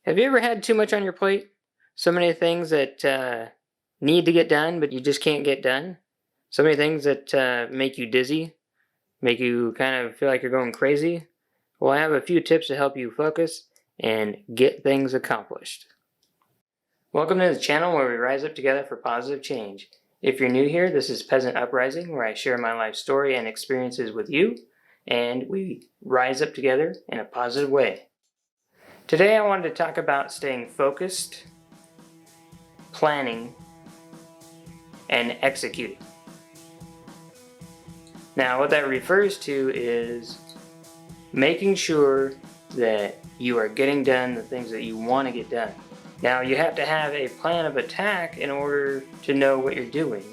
Have you ever had too much on your plate? So many things that need to get done, but you just can't get done? So many things that make you dizzy, make you kind of feel like you're going crazy? Well, I have a few tips to help you focus and get things accomplished. Welcome to the channel where we rise up together for positive change. If you're new here, this is Peasant Uprising, where I share my life story and experiences with you, and we rise up together in a positive way. Today I wanted to talk about staying focused, planning, and executing. Now what that refers to is making sure that you are getting done the things that you want to get done. Now you have to have a plan of attack in order to know what you're doing.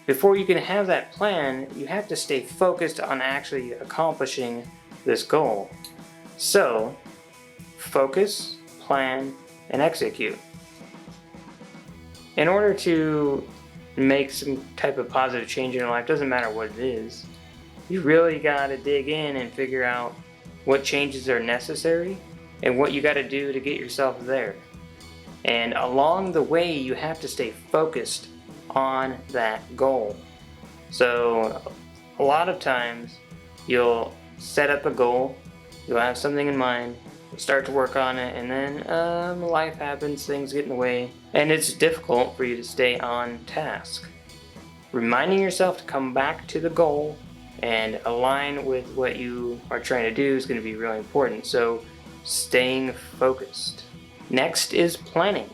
Before you can have that plan, you have to stay focused on actually accomplishing this goal. So, focus, plan, and execute. In order to make some type of positive change in your life, doesn't matter what it is, you really got to dig in and figure out what changes are necessary and what you got to do to get yourself there. And along the way, you have to stay focused on that goal. So a lot of times you'll set up a goal, you'll have something in mind, you'll start to work on it, and then life happens, things get in the way, and it's difficult for you to stay on task. Reminding yourself to come back to the goal and align with what you are trying to do is going to be really important. So staying focused. Next is planning.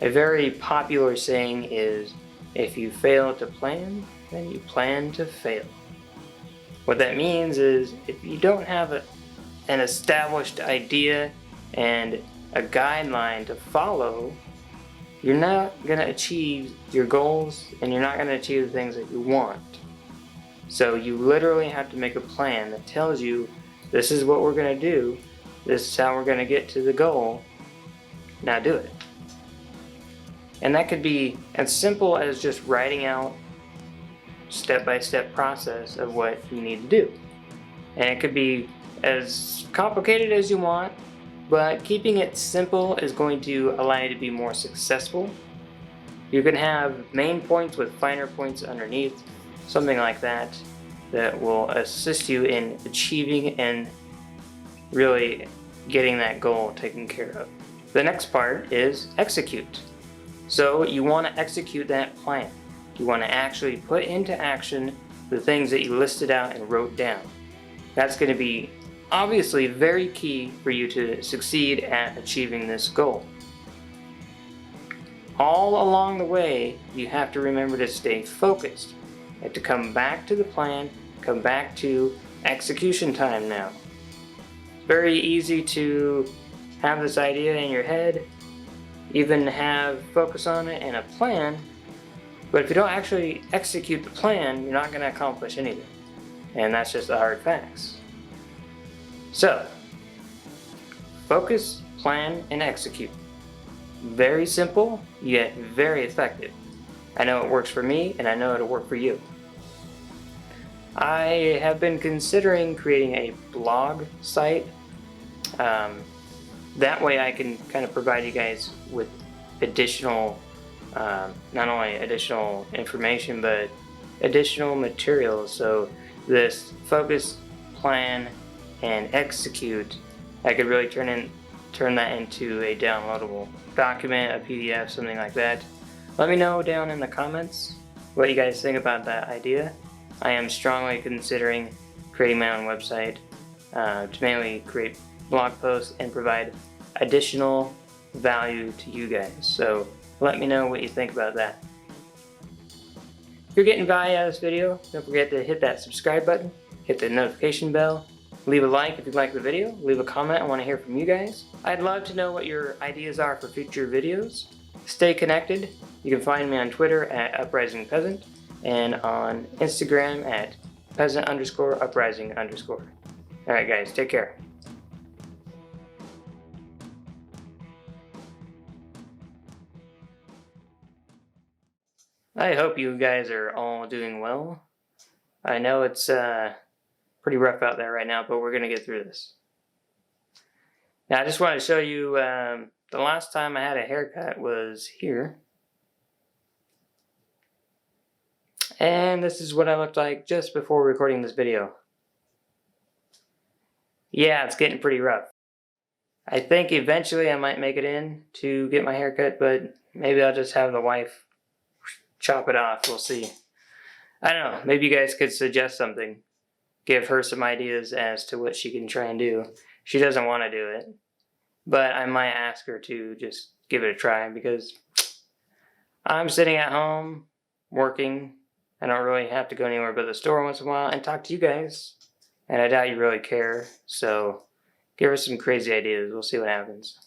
A very popular saying is, if you fail to plan, then you plan to fail. What that means is, if you don't have an established idea and a guideline to follow, you're not going to achieve your goals and you're not going to achieve the things that you want. So you literally have to make a plan that tells you, this is what we're going to do, this is how we're going to get to the goal, now do it. And that could be as simple as just writing out step-by-step process of what you need to do. And it could be as complicated as you want, but keeping it simple is going to allow you to be more successful. You can have main points with finer points underneath, something like that, that will assist you in achieving and really getting that goal taken care of. The next part is execute. So you want to execute that plan. You want to actually put into action the things that you listed out and wrote down. That's going to be obviously very key for you to succeed at achieving this goal. All along the way, you have to remember to stay focused and to come back to the plan, come back to execution time now. It's very easy to have this idea in your head, even have focus on it and a plan, but if you don't actually execute the plan, you're not going to accomplish anything. And that's just the hard facts. So, focus, plan, and execute. Very simple, yet very effective. I know it works for me, and I know it'll work for you. I have been considering creating a blog site. That way I can kind of provide you guys with additional, not only additional information, but additional materials. So this focus, plan, and execute, I could really turn that into a downloadable document, a PDF, something like that. Let me know down in the comments what you guys think about that idea. I am strongly considering creating my own website to mainly create blog posts and provide additional value to you guys. So let me know what you think about that. If you're getting value out of this video, don't forget to hit that subscribe button, hit the notification bell, leave a like if you like the video, leave a comment, I want to hear from you guys. I'd love to know what your ideas are for future videos. Stay connected. You can find me on Twitter at uprisingpeasant and on Instagram at peasant_uprising_. Alright guys, take care. I hope you guys are all doing well. I know it's pretty rough out there right now, but we're going to get through this. Now I just wanted to show you, the last time I had a haircut was here. And this is what I looked like just before recording this video. Yeah, it's getting pretty rough. I think eventually I might make it in to get my haircut, but maybe I'll just have the wife chop it off. We'll see. I don't know. Maybe you guys could suggest something. Give her some ideas as to what she can try and do. She doesn't want to do it, but I might ask her to just give it a try because I'm sitting at home working. I don't really have to go anywhere but the store once in a while and talk to you guys. And I doubt you really care. So give her some crazy ideas. We'll see what happens.